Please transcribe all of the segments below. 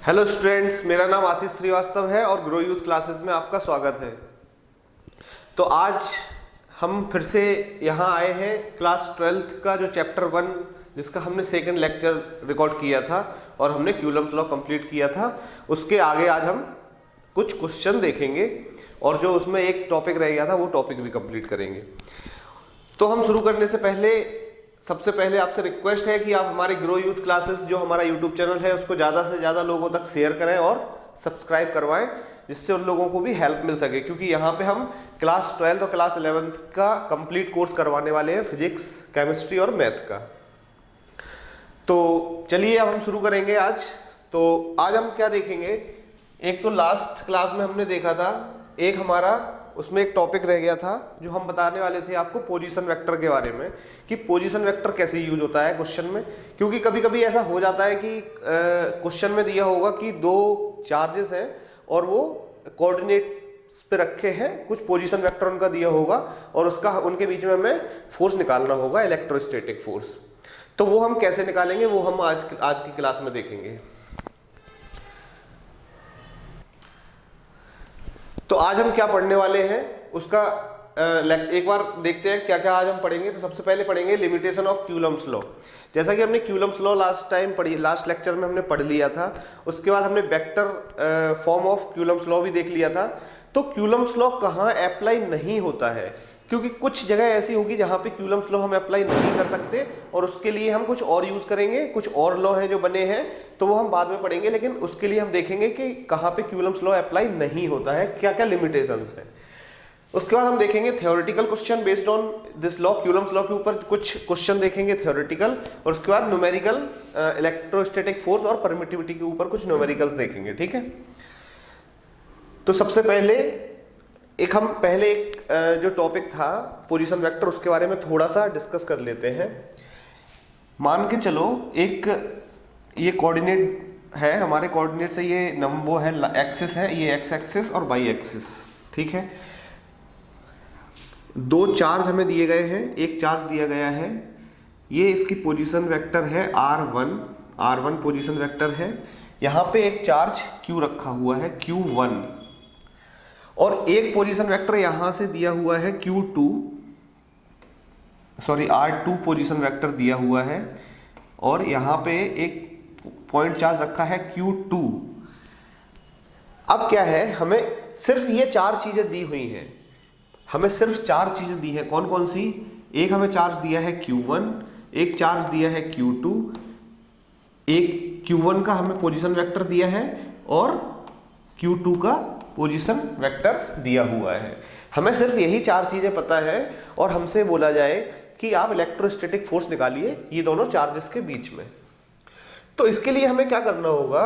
Hello students, मेरा नाम आशीष श्रीवास्तव है और ग्रो यूथ क्लासेस में आपका स्वागत है। तो आज हम फिर से यहाँ आए हैं क्लास 12th का जो चैप्टर 1 जिसका हमने सेकंड लेक्चर रिकॉर्ड किया था और हमने क्यूलम्स लॉ कंप्लीट किया था, उसके आगे आज हम कुछ क्वेश्चन देखेंगे और जो उसमें एक टॉपिक रह गया था वो टॉपिक भी कंप्लीट करेंगे। तो हम शुरू करने से पहले सबसे पहले आपसे रिक्वेस्ट है कि आप हमारे ग्रो यूथ क्लासेस जो हमारा यूट्यूब चैनल है उसको ज़्यादा से ज़्यादा लोगों तक शेयर करें और सब्सक्राइब करवाएं, जिससे उन लोगों को भी हेल्प मिल सके, क्योंकि यहाँ पे हम क्लास 12 और क्लास 11th का कंप्लीट कोर्स करवाने वाले हैं, फिजिक्स, केमिस्ट्री और मैथ का। तो चलिए अब हम शुरू करेंगे आज। तो आज हम क्या देखेंगे, एक तो लास्ट क्लास में हमने देखा था, एक हमारा उसमें एक टॉपिक रह गया था जो हम बताने वाले थे आपको पोजीशन वेक्टर के बारे में, कि पोजीशन वेक्टर कैसे यूज होता है क्वेश्चन में। क्योंकि कभी कभी ऐसा हो जाता है कि क्वेश्चन में दिया होगा कि दो चार्जेस हैं और वो कोऑर्डिनेट्स पे रखे हैं, कुछ पोजीशन वेक्टर उनका दिया होगा और उसका उनके बीच में हमें फोर्स निकालना होगा, इलेक्ट्रोस्टैटिक फोर्स। तो वो हम कैसे निकालेंगे वो हम आज की क्लास में देखेंगे। तो आज हम क्या पढ़ने वाले हैं उसका एक बार देखते हैं क्या क्या आज हम पढ़ेंगे। तो सबसे पहले पढ़ेंगे लिमिटेशन ऑफ क्यूलम्स लॉ। जैसा कि हमने क्यूलम्स लॉ लास्ट लेक्चर में हमने पढ़ लिया था। उसके बाद हमने वेक्टर फॉर्म ऑफ क्यूलम्स लॉ भी देख लिया था। तो क्यूलम्स लॉ कहाँ अप्लाई नहीं होता है, क्योंकि कुछ जगह ऐसी होगी जहाँ पे क्यूलम्स लॉ हम अप्लाई नहीं कर सकते और उसके लिए हम कुछ और यूज करेंगे, कुछ और लॉ हैं जो बने हैं, तो वो हम बाद में पढ़ेंगे। लेकिन उसके लिए हम देखेंगे कि कहाँ पे क्यूलम्स लॉ अप्लाई नहीं होता है, क्या क्या लिमिटेशंस हैं। उसके बाद हम देखेंगे theoretical question based on this law, Coulomb's law के ऊपर कुछ क्वेश्चन देखेंगे थ्योरेटिकल, और उसके बाद न्यूमेरिकल, इलेक्ट्रोस्टैटिक फोर्स और परमिटिविटी के ऊपर कुछ न्यूमेरिकल्स देखेंगे। ठीक है, तो सबसे पहले एक जो टॉपिक था पोजीशन वेक्टर, उसके बारे में थोड़ा सा डिस्कस कर लेते हैं। मान के चलो एक ये कोऑर्डिनेट है, हमारे कोऑर्डिनेट से ये वो है एक्सिस है, ये एक्स एक्सिस और वाई एक्सिस। ठीक है, दो चार्ज हमें दिए गए हैं, एक चार्ज दिया गया है, ये इसकी पोजीशन वेक्टर है R1 पोजीशन वेक्टर है। यहाँ पे एक चार्ज Q रखा हुआ है Q1 और एक पोजीशन वेक्टर यहां से दिया हुआ है R2 पोजीशन वेक्टर दिया हुआ है और यहां पे एक पॉइंट चार्ज रखा है Q2। अब क्या है, हमें सिर्फ ये चार चीजें दी हुई हैं, हमें सिर्फ चार चीजें दी है। कौन कौन सी? एक हमें चार्ज दिया है Q1, एक चार्ज दिया है Q2, एक Q1 का हमें पोजीशन वेक्टर दिया है और Q2 का पोजीशन वेक्टर दिया हुआ है। हमें सिर्फ यही चार चीजें पता है और हमसे बोला जाए कि आप इलेक्ट्रोस्टैटिक फोर्स निकालिए ये दोनों चार्जेस के बीच में। तो इसके लिए हमें क्या करना होगा,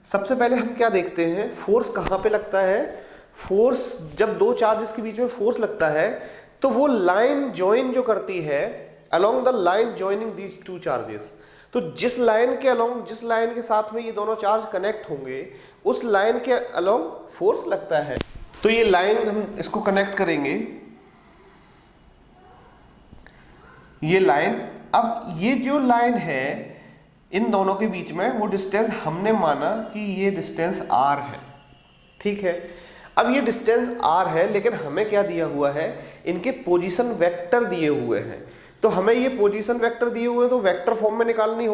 सबसे पहले हम क्या देखते हैं, फोर्स कहाँ पे लगता है। फोर्स जब दो चार्जेस के बीच में फोर्स लगता है तो वो लाइन ज्वाइन जो करती है along the line joining these two charges, तो जिस लाइन के साथ में ये दोनों चार्ज कनेक्ट होंगे उस लाइन के अलोंग फोर्स लगता है। तो ये लाइन हम इसको कनेक्ट करेंगे, ये लाइन। अब ये जो लाइन है इन दोनों के बीच में वो डिस्टेंस हमने माना कि ये डिस्टेंस r है। ठीक है, अब ये डिस्टेंस r है, लेकिन हमें क्या दिया हुआ है, इनके पोजीशन वेक्टर दिए हुए हैं। तो हमें ये पोजीशन वेक्टर दिए हुए हैं तो वेक्टर फॉर्म में निकालनी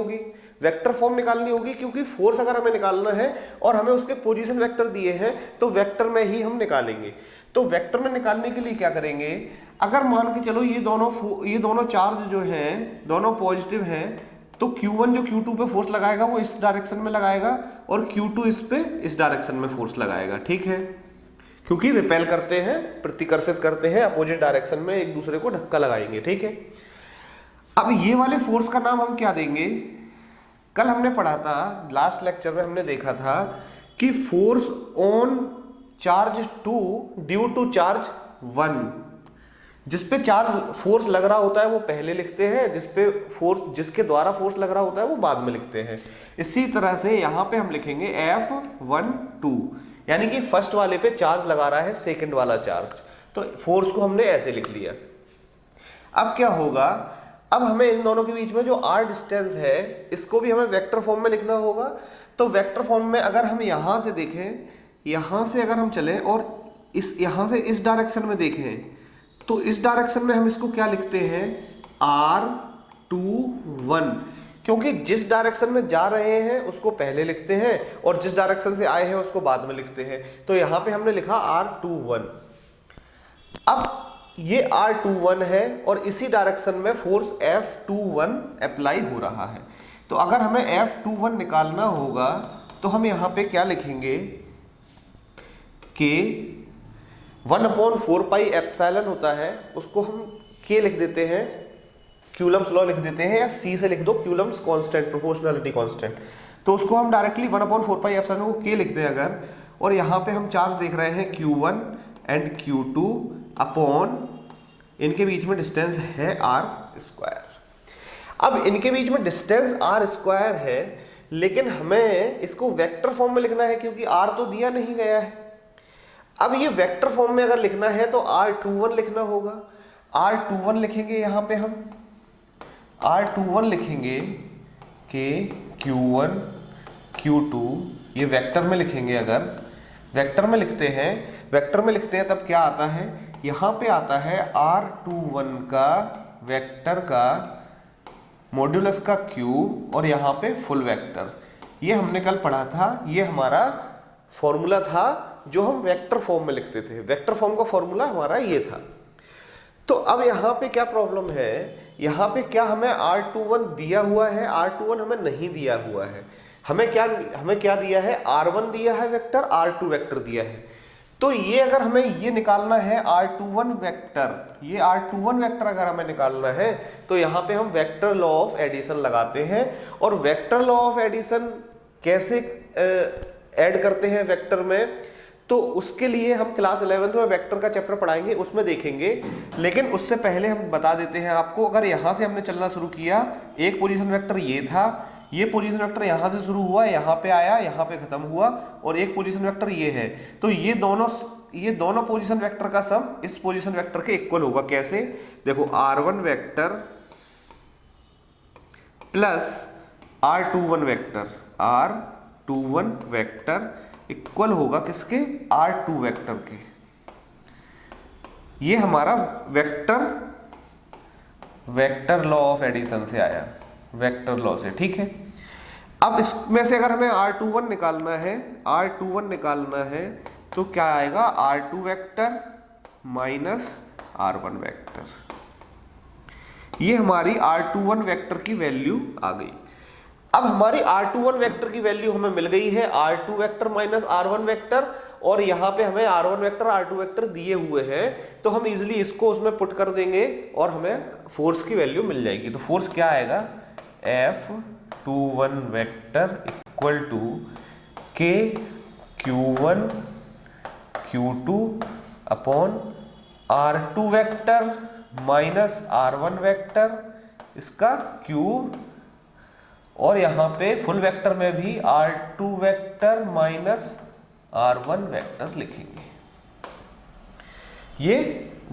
होगी, क्योंकि फोर्स अगर हमें निकालना है और हमें उसके पोजीशन वेक्टर दिए हैं तो वेक्टर में ही हम निकालेंगे। तो वेक्टर में निकालने के लिए क्या करेंगे, अगर मान के चलो ये दोनों चार्ज जो हैं दोनों पॉजिटिव हैं, तो Q1 जो Q2 पे फोर्स लगाएगा वो इस डायरेक्शन में लगाएगा और Q2 इस डायरेक्शन में फोर्स लगाएगा। ठीक है, क्योंकि रिपेल करते हैं, प्रतिकर्षित करते हैं, अपोजिट डायरेक्शन में एक दूसरे को धक्का लगाएंगे। ठीक है, अब ये वाले फोर्स का नाम हम क्या देंगे, कल हमने पढ़ा था, लास्ट लेक्चर में हमने देखा था कि force on charge 2 due to charge 1, जिस पे चार्ज फोर्स लग रहा होता है वो पहले लिखते हैं, जिसके द्वारा फोर्स लग रहा होता है वो बाद में लिखते हैं। इसी तरह से यहाँ पे हम लिखेंगे F12, यानी कि फर्स्ट वाले पे चार्ज लगा रहा है सेकंड वाला चार्ज, तो फोर्स को हमने ऐसे लिख लिया। अब क्या होगा, अब हमें इन दोनों के बीच में जो r डिस्टेंस है इसको भी हमें वेक्टर फॉर्म में लिखना होगा। तो वेक्टर फॉर्म में अगर हम यहाँ से देखें, यहाँ से अगर हम चलें और यहाँ से इस डायरेक्शन में देखें, तो इस डायरेक्शन में हम इसको क्या लिखते हैं, R21, क्योंकि जिस डायरेक्शन में जा रहे हैं उसको पहले लिखते हैं और जिस डायरेक्शन से आए हैं उसको बाद में लिखते हैं। तो यहाँ पे हमने लिखा R21। अब ये R21 है और इसी डायरेक्शन में फोर्स F21 अप्लाई हो रहा है। तो अगर हमें F21 निकालना होगा तो हम यहाँ पे क्या लिखेंगे कि 1/4 पाई एप्सिलॉन होता है, उसको हम K लिख देते हैं, क्यूलम्स लॉ लिख देते हैं, या C से लिख दो क्यूलम्स कांस्टेंट, प्रोपोर्शनलिटी कांस्टेंट। तो उसको हम डायरेक्टली 1/4 पाई एप्सिलॉन को K लिखते हैं अगर, और यहाँ पे हम चार्ज देख रहे हैं Q1 एंड Q2 अपॉन इनके बीच में डिस्टेंस है r²। अब इनके बीच में डिस्टेंस r² है, लेकिन हमें इसको वेक्टर फॉर्म में लिखना है क्योंकि r तो दिया नहीं गया है। अब ये वेक्टर फॉर्म में अगर लिखना है तो R21 लिखना होगा। R21 लिखेंगे, यहाँ पे हम R21 लिखेंगे कि Q1 Q2 ये वेक्टर में लिखेंगे। अगर वेक्टर में लिखते हैं तब क्या आता है, यहाँ पे आता है R21 का वेक्टर का मॉड्यूलस का क्यूब और यहाँ पे फुल वेक्टर। ये हमने कल पढ़ा था, ये हमारा फॉर्मूला था जो हम वेक्टर फॉर्म में लिखते थे। वेक्टर फॉर्म का फॉर्मूला हमारा ये था। तो अब यहाँ पे क्या प्रॉब्लम है, यहाँ पे क्या हमें R21 दिया हुआ है, R21 हमें नहीं दिया हुआ है। हमें क्या दिया है, R1 दिया है वेक्टर, R2 वेक्टर दिया है। तो ये अगर हमें ये निकालना है R21 वेक्टर, ये R21 वेक्टर अगर हमें निकालना है तो यहाँ पे हम वेक्टर लॉ ऑफ एडिशन लगाते हैं। और वेक्टर लॉ ऑफ एडिशन कैसे ऐड करते हैं वेक्टर में, तो उसके लिए हम क्लास 11th में वेक्टर का चैप्टर पढ़ाएंगे, उसमें देखेंगे। लेकिन उससे पहले हम बता देते हैं आपको, अगर यहाँ से हमने चलना शुरू किया, एक पोजीशन वेक्टर ये था, ये पोजीशन वेक्टर यहाँ से शुरू हुआ, यहाँ पे आया, यहाँ पे खत्म हुआ, और एक पोजीशन वेक्टर ये है। तो ये दोनों पोजीशन वेक्टर का सम इस पोजीशन वेक्टर के इक्वल होगा। कैसे, देखो R1 vector plus R21 vector equal होगा किसके, R2 वेक्टर के। ये हमारा वेक्टर लॉ ऑफ एडिशन से आया, वेक्टर लॉ से, ठीक है। अब इसमें से अगर हमें R21 निकालना है तो क्या आएगा, R2 vector minus R1 vector. ये हमारी R21 वेक्टर की वैल्यू आ गई। अब हमारी R21 वेक्टर की वैल्यू हमें मिल गई है, R2 vector minus R1 vector, और यहाँ पे हमें R1 वेक्टर R2 वेक्टर दिए हुए हैं। तो हम इजीली इसको उसमें पुट कर देंगे और हमें फोर्स की वैल्यू मिल जाएगी। तो फोर्स क्या आएगा, F21 vector equal to K Q1 Q2 upon R2 vector minus R1 vector इसका क्यूब, और यहाँ पे फुल वेक्टर में भी R2 vector minus R1 vector लिखेंगे। ये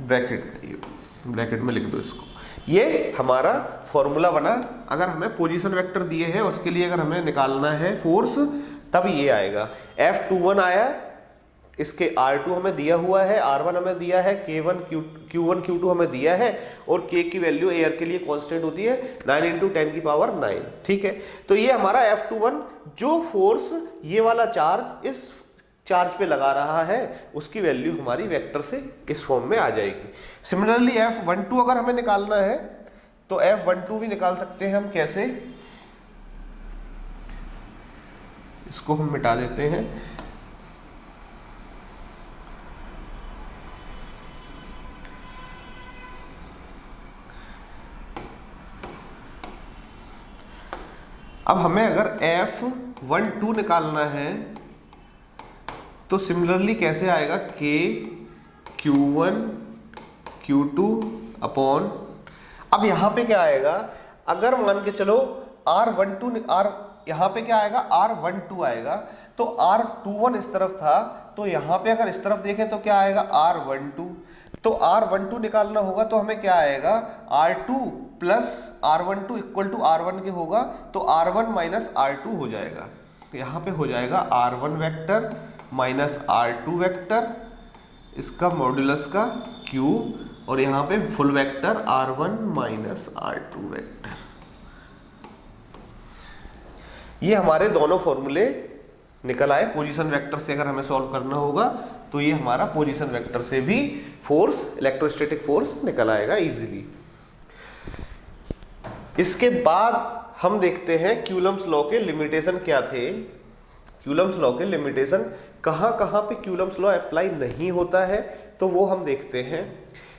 ब्रैकेट में लिख दो इसको। ये हमारा फॉर्मूला बना। अगर हमें पोजीशन वेक्टर दिए हैं उसके लिए अगर हमें निकालना है फोर्स, तब ये आएगा। F21 आया, इसके R2 हमें दिया हुआ है, R1 हमें दिया है, Q1 Q2 हमें दिया है, और K की वैल्यू एयर के लिए कांस्टेंट होती है 9 × 10⁹, ठीक है। तो ये हमारा F21 जो फोर्स ये वाला चार्ज इस चार्ज पे लगा रहा है उसकी वैल्यू हमारी वेक्टर से इस फॉर्म में आ जाएगी। सिमिलरली F12 अगर हमें निकालना है तो F12 भी निकाल सकते हैं हम। कैसे, इसको हम मिटा देते हैं। अब हमें अगर F12 निकालना है तो सिमिलरली कैसे आएगा, K Q1 Q2 अपॉन, अब यहाँ पे क्या आएगा, अगर मान के चलो यहाँ पे क्या आएगा, R12 आएगा। तो R21 इस तरफ था, तो यहाँ पे अगर इस तरफ देखें तो क्या आएगा, R12। तो R12 निकालना होगा तो हमें क्या आएगा, R2 plus R12 equal to R1 के होगा, तो R1 माइनस R2 हो जाएगा। यहाँ पे हो जाएगा r1 vector minus r2 vector, इसका मॉड्यूलस का क्यूब, और यहाँ पे full vector r1 minus r2 vector. ये हमारे दोनों फॉर्मूले निकल आए। पोजीशन वेक्टर से अगर हमें सॉल्व करना होगा तो ये हमारा पोजीशन वेक्टर से भी फोर्स, इलेक्ट्रोस्टैटिक फोर्स निकल आएगा इजीली। इसके बाद हम देखते हैं क्यूलम्स लॉ के लिमिटेशन क्या थे। क्यूलम्स लॉ के लिमिटेशन कहाँ कहाँ पे क्यूलम्स लॉ अप्लाई नहीं होता है तो वो हम देखते हैं।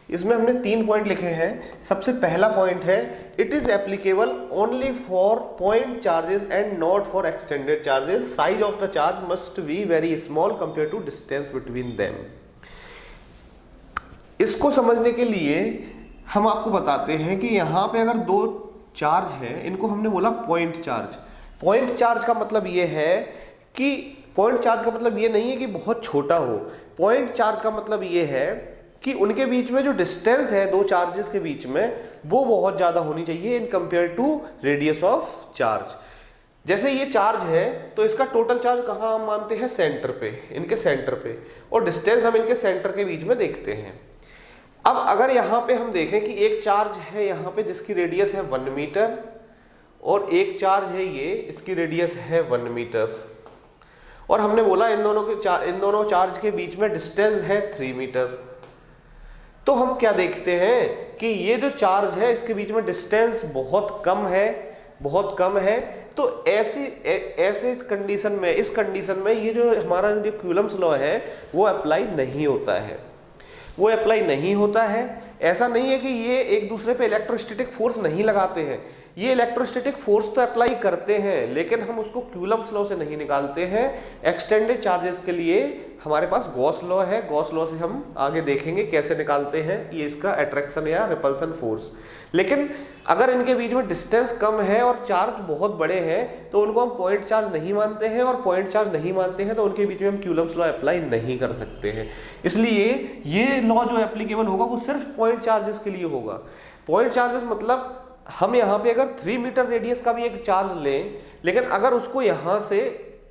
इसमें हमने 3 पॉइंट लिखे हैं। सबसे पहला पॉइंट है it is applicable only for point charges and not for extended charges. Size of the charge must be very small compare to distance between them. इसको समझने के लिए हम आपको बताते हैं कि यहाँ पे अगर दो चार्ज है, इनको हमने बोला पॉइंट चार्ज। पॉइंट चार्ज का मतलब ये है कि पॉइंट चार्ज का मतलब ये नहीं है कि बहुत छोटा हो। पॉइंट चार्ज का मतलब ये है कि उनके बीच में जो डिस्टेंस है दो चार्जेस के बीच में वो बहुत ज्यादा होनी चाहिए in compare to radius of charge. जैसे ये चार्ज है तो इसका टोटल चार्ज कहाँ हम मानते हैं, सेंटर पे, इनके सेंटर पे, और डिस्टेंस हम इनके सेंटर के बीच में देखते हैं। अब अगर यहाँ पे हम देखें कि एक चार्ज है यहाँ पे जिसकी रेडियस है 1 मीटर और एक चार्ज है ये, इसकी रेडियस है 1 मीटर, और हमने बोला इन दोनों चार्ज के बीच में डिस्टेंस है 3 मीटर। तो हम क्या देखते हैं कि ये जो चार्ज है इसके बीच में डिस्टेंस बहुत कम है। तो ऐसे कंडीशन में, इस कंडीशन में ये जो हमारा जो क्यूलम्स लॉ है वो अप्लाई नहीं होता है। ऐसा नहीं है कि ये एक दूसरे पे इलेक्ट्रोस्टैटिक फोर्स नहीं लगाते हैं, ये इलेक्ट्रोस्टैटिक फोर्स तो अप्लाई करते हैं, लेकिन हम उसको क्यूलम्स लॉ से नहीं निकालते हैं। एक्सटेंडेड चार्जेस के लिए हमारे पास गॉस लॉ है, गॉस लॉ से हम आगे देखेंगे कैसे निकालते हैं ये इसका अट्रैक्शन या रिपल्सन फोर्स। लेकिन अगर इनके बीच में डिस्टेंस कम है और चार्ज बहुत बड़े हैं तो उनको हम पॉइंट चार्ज नहीं मानते हैं, और पॉइंट चार्ज नहीं मानते हैं तो उनके बीच में हम क्यूलम्स लॉ अप्लाई नहीं कर सकते हैं। इसलिए ये लॉ जो एप्लीकेबल होगा वो सिर्फ पॉइंट चार्जेस के लिए होगा। पॉइंट चार्जेस मतलब हम यहाँ पे अगर 3 मीटर रेडियस का भी एक चार्ज लें, लेकिन अगर उसको यहाँ से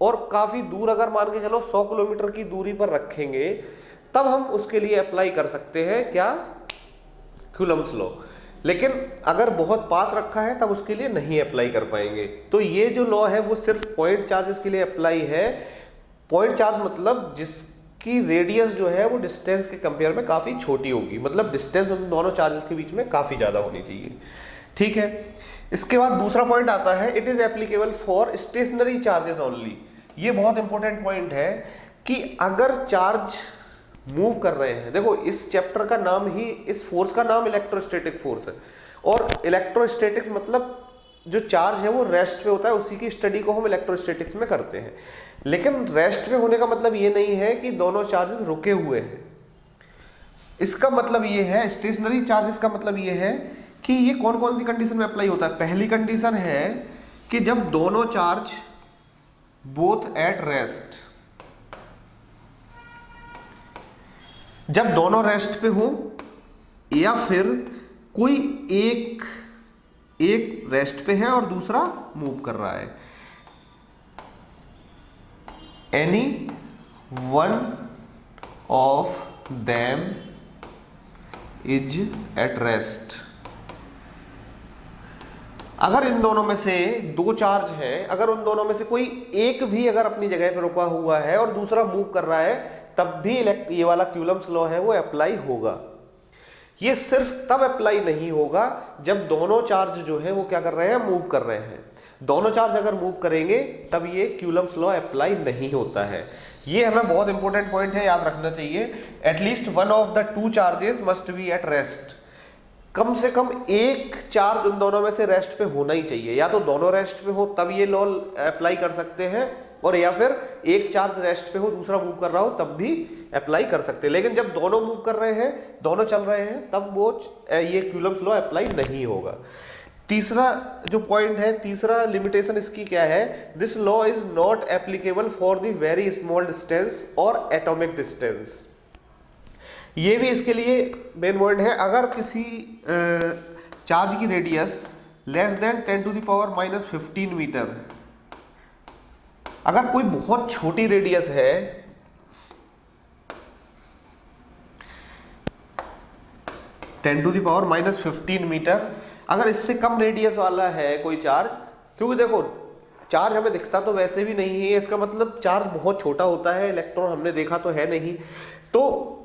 और काफी दूर अगर मान के चलो 100 किलोमीटर की दूरी पर रखेंगे तब हम उसके लिए अप्लाई कर सकते हैं क्या, क्यूलम्स लॉ। लेकिन अगर बहुत पास रखा है तब उसके लिए नहीं अप्लाई कर पाएंगे। तो ये जो लॉ है वो सिर्फ पॉइंट चार्जेस के लिए अप्लाई है। पॉइंट चार्ज मतलब जिसकी रेडियस जो है वो डिस्टेंस के कंपेयर में काफी छोटी होगी, मतलब डिस्टेंस उन दोनों चार्जेस के बीच में काफी ज्यादा होनी चाहिए। ठीक है, इसके बाद दूसरा पॉइंट आता है it is applicable for stationary charges only. ये बहुत इंपॉर्टेंट पॉइंट है कि अगर चार्ज मूव कर रहे हैं, देखो इस चैप्टर का नाम ही, इस फोर्स का नाम इलेक्ट्रोस्टैटिक फोर्स है, और इलेक्ट्रोस्टैटिक्स मतलब जो चार्ज है वो रेस्ट पे होता है, उसी की स्टडी को हम इलेक्ट्रोस्टैटिक्स में करते हैं। लेकिन रेस्ट पे होने का मतलब ये नहीं है कि दोनों चार्जेस रुके हुए हैं। इसका मतलब ये है, स्टेशनरी चार्जेस का मतलब ये है कि ये कौन कौन सी कंडीशन में अप्लाई होता है। पहली कंडीशन है कि जब दोनों चार्ज बोथ एट रेस्ट, जब दोनों रेस्ट पे हो या फिर कोई एक रेस्ट पे है और दूसरा मूव कर रहा है, any one of them is at rest. अगर इन दोनों में से दो चार्ज है, अगर उन दोनों में से कोई एक भी अगर अपनी जगह पर रुका हुआ है और दूसरा मूव कर रहा है, तब भी ये वाला क्यूलम्स लॉ है वो अप्लाई होगा। ये सिर्फ तब अप्लाई नहीं होगा जब दोनों चार्ज जो है वो क्या कर रहे हैं, मूव कर रहे हैं। दोनों चार्ज अगर मूव करेंगे तब ये क्यूलम्स लॉ अप्लाई नहीं होता है। ये हमें बहुत इंपॉर्टेंट पॉइंट है, याद रखना चाहिए। At least one of the two charges must be at rest. कम से कम एक चार्ज उन दोनों में से रेस्ट पे होना ही चाहिए। या तो दोनों रेस्ट पे हो तब ये लॉ अप्लाई कर सकते हैं, और या फिर एक चार्ज रेस्ट पे हो दूसरा मूव कर रहा हो तब भी अप्लाई कर सकते हैं। लेकिन जब दोनों मूव कर रहे हैं, दोनों चल रहे हैं, तब वो ये क्यूलम्स लॉ अप्लाई नहीं होगा। तीसरा जो पॉइंट है, तीसरा लिमिटेशन इसकी क्या है, this law is not applicable for the very small distance और एटॉमिक डिस्टेंस। ये भी इसके लिए मेन वर्ड है। अगर किसी चार्ज की रेडियस लेस देन 10⁻⁻15 मीटर अगर कोई बहुत छोटी रेडियस है, 10⁻⁻15 मीटर, अगर इससे कम रेडियस वाला है कोई चार्ज, क्योंकि देखो चार्ज हमें दिखता तो वैसे भी नहीं है, इसका मतलब चार्ज बहुत छोटा होता है, इलेक्ट्रॉन हमने देखा तो है नहीं, तो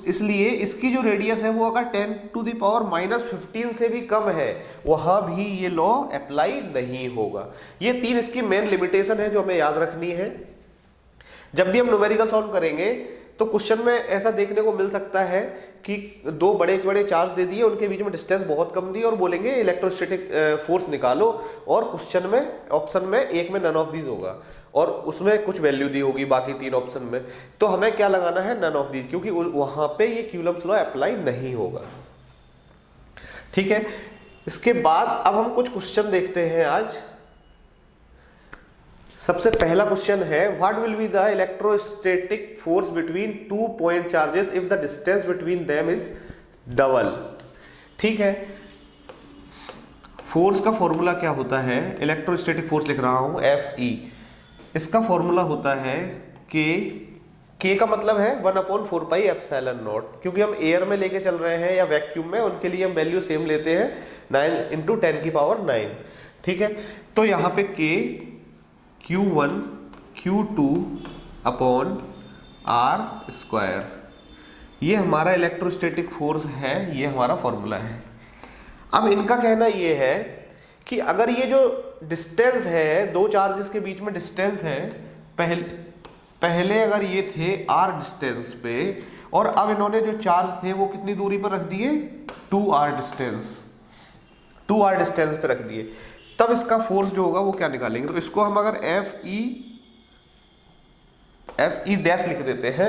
इसलिए इसकी जो रेडियस है वो अगर 10⁻⁻15 से भी कम है, वहां भी ये लॉ अप्लाई नहीं होगा। ये 3 इसकी मेन लिमिटेशन है जो हमें याद रखनी है। जब भी हम न्यूमेरिकल सॉल्व करेंगे तो क्वेश्चन में ऐसा देखने को मिल सकता है कि 2 बड़े बड़े चार्ज दे दिए, उनके बीच में डिस्टेंस बहुत कम दी और बोलेंगे इलेक्ट्रोस्टैटिक फोर्स निकालो, और क्वेश्चन में ऑप्शन में एक में नन ऑफ दीज होगा और उसमें कुछ वैल्यू दी होगी बाकी 3 ऑप्शन में, तो हमें क्या लगाना है, नन ऑफ दीज, क्योंकि वहां पे ये कूलम्ब्स लॉ अप्लाई नहीं होगा। ठीक है, इसके बाद अब हम कुछ क्वेश्चन देखते हैं आज। सबसे पहला क्वेश्चन है, what will be the electrostatic force between 2 point charges if the distance between them is double. ठीक है, फोर्स का फॉर्मूला क्या होता है, इलेक्ट्रोस्टैटिक फोर्स लिख रहा हूं Fe, इसका फॉर्मूला होता है K का मतलब है 1/4πε0, क्योंकि हम एयर में लेके चल रहे हैं या वैक्यूम में, उनके लिए हम वैल्यू सेम लेते हैं 9 × 10⁹। ठीक है, तो यहाँ पे K Q1 Q2 upon R², ये हमारा इलेक्ट्रोस्टैटिक फोर्स है, ये हमारा फॉर्मूला है। अब इनका कहना ये है कि अगर ये जो डिस्टेंस है, 2 चार्जेस के बीच में डिस्टेंस है, पहले अगर ये थे R डिस्टेंस पे, और अब इन्होंने जो चार्ज थे वो कितनी दूरी पर रख दिए, 2R डिस्टेंस पे रख दिए, तब इसका फोर्स जो होगा वो क्या निकालेंगे। तो इसको हम अगर Fe डैश लिख देते हैं,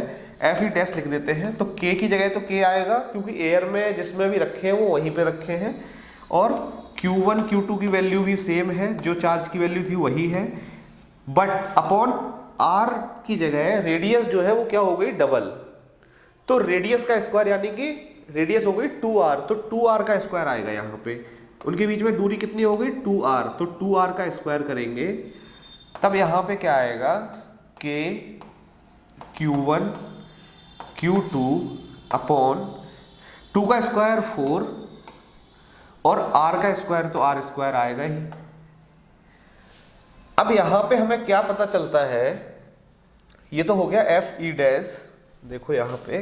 Fe डैश लिख देते हैं, तो K की जगह तो K आएगा, क्योंकि एयर में जिसमें भी रखे हैं वो वहीं पे रखे हैं, और Q1 Q2 की वैल्यू भी सेम है, जो चार्ज की वैल्यू थी वही है, बट अपॉन R की जगह रेडियस जो है वो क्या हो गई, डबल, तो रेडियस का स्क्वायर, यानी कि रेडियस हो गई 2R, तो 2R का स्क्वायर आएगा। यहाँ पे उनके बीच में दूरी कितनी हो गई, 2R, तो 2R का स्क्वायर करेंगे, तब यहाँ पे क्या आएगा, K Q1 Q2 अपॉन 2 का स्क्वायर 4 और R का स्क्वायर तो R² आएगा ही। अब यहां पे हमें क्या पता चलता है, ये तो हो गया Fe डैश, देखो यहां पे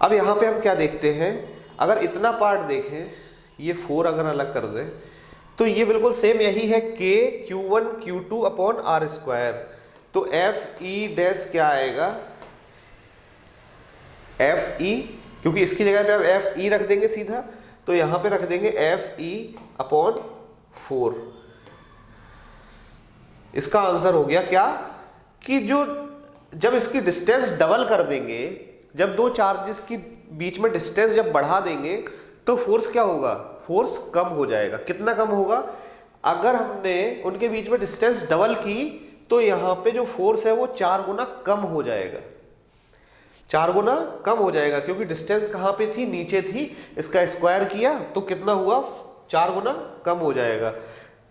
अब यहां पे हम क्या देखते हैं, अगर इतना पार्ट देखें, ये 4 अगर अलग कर दे तो ये बिल्कुल सेम यही है, K Q1 Q2 upon R², तो Fe डैश क्या आएगा, Fe, क्योंकि इसकी जगह पे आप Fe रख देंगे सीधा, तो यहां पे रख देंगे Fe अपॉन 4। इसका आंसर हो गया क्या, कि जो जब इसकी डिस्टेंस डबल कर देंगे, जब 2 चार्जेस की बीच में डिस्टेंस जब बढ़ा देंगे, तो फोर्स क्या होगा, फोर्स कम हो जाएगा। कितना कम होगा, अगर हमने उनके बीच में डिस्टेंस डबल की तो यहां पे जो फोर्स है वो 4 गुना कम हो जाएगा, 4 गुना कम हो जाएगा, क्योंकि डिस्टेंस कहां पे थी, नीचे थी, इसका स्क्वायर किया तो कितना हुआ, 4 गुना कम हो जाएगा।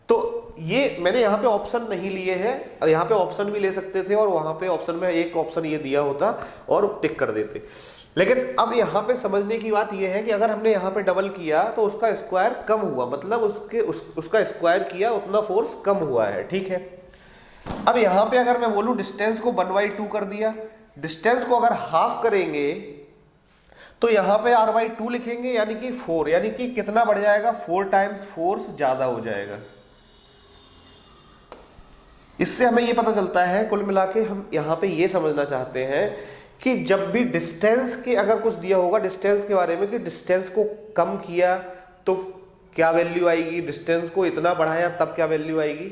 तो ये मैंने यहाँ पे ऑप्शन नहीं लिए हैं, यहाँ पे ऑप्शन भी ले सकते थे और वहां पे ऑप्शन में एक ऑप्शन ये दिया होता और टिक कर देते, लेकिन अब यहाँ पे समझने की बात यह है कि अगर हमने यहाँ पे डबल किया तो उसका स्क्वायर कम हुआ, मतलब उसका स्क्वायर किया उतना फोर्स कम हुआ है। ठीक है, अब यहाँ पे अगर मैं बोलूँ डिस्टेंस को 1/2 कर दिया, डिस्टेंस को अगर हाफ करेंगे तो यहाँ पे R/2 लिखेंगे, यानी कि 4, यानी कि कितना बढ़ जाएगा, 4 टाइम्स फोर्स ज्यादा हो जाएगा। इससे हमें ये पता चलता है, कुल मिला के हम यहाँ पे ये समझना चाहते हैं कि जब भी डिस्टेंस के अगर कुछ दिया होगा डिस्टेंस के बारे में, कि डिस्टेंस को कम किया तो क्या वैल्यू आएगी, डिस्टेंस को इतना बढ़ाया तब क्या वैल्यू आएगी,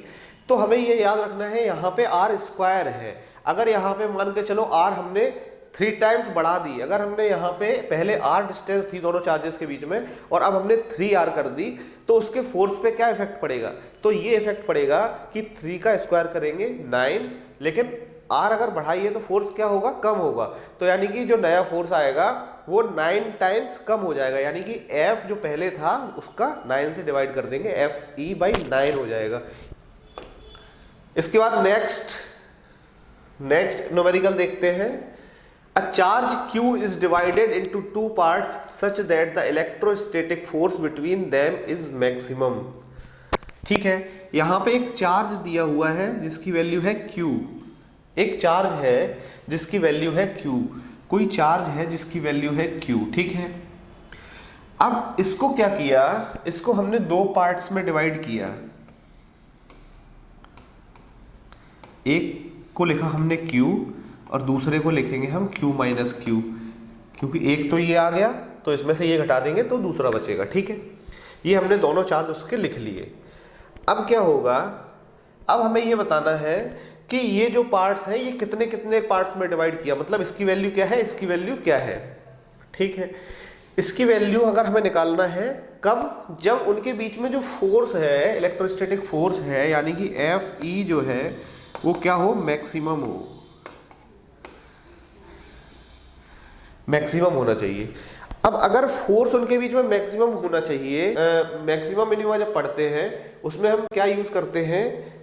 तो हमें ये याद रखना है यहाँ पे R² है। अगर यहाँ पे मान के चलो R हमने 3 टाइम्स बढ़ा दी, अगर हमने यहाँ पे पहले R डिस्टेंस थी दोनों चार्जेस के बीच में और अब हमने 3R कर दी, तो उसके फोर्स पे क्या इफेक्ट पड़ेगा, तो ये इफेक्ट पड़ेगा कि 3 का स्क्वायर करेंगे 9, लेकिन R अगर बढ़ाइए तो फोर्स क्या होगा, कम होगा, तो यानी कि जो नया फोर्स आएगा वो 9 टाइम्स कम हो जाएगा, यानी कि f जो पहले था उसका 9 से डिवाइड कर देंगे, fe/9 हो जाएगा। इसके बाद नेक्स्ट न्यूमेरिकल देखते हैं। A charge Q is divided into two parts such that the electrostatic force between them is maximum। ठीक है, यहां पे एक चार्ज दिया हुआ है जिसकी वैल्यू है Q, एक चार्ज है जिसकी वैल्यू है Q, कोई चार्ज है जिसकी वैल्यू है Q। ठीक है, अब इसको क्या किया, इसको हमने दो पार्ट्स में डिवाइड किया। एक को लिखा हमने Q और दूसरे को लिखेंगे हम Q माइनस Q, क्योंकि एक तो ये आ गया तो इसमें से ये घटा देंगे तो दूसरा बचेगा। ठीक है, ये हमने दोनों चार्ज उसके लिख लिए। अब क्या होगा, अब हमें ये बताना है कि ये जो पार्ट्स हैं ये कितने कितने पार्ट्स में डिवाइड किया, मतलब इसकी वैल्यू क्या है, इसकी वैल्यू क्या है। ठीक है, इसकी वैल्यू अगर हमें निकालना है कब, जब उनके बीच में जो फोर्स है, इलेक्ट्रोस्टैटिक फोर्स है, यानी कि Fe जो है वो क्या हो, मैक्सिमम हो, मैक्सिमम होना चाहिए। अब अगर फोर्स उनके बीच में मैक्सिमम होना चाहिए, मैक्सिमम मिनिमम जब पढ़ते हैं उसमें हम क्या यूज करते हैं,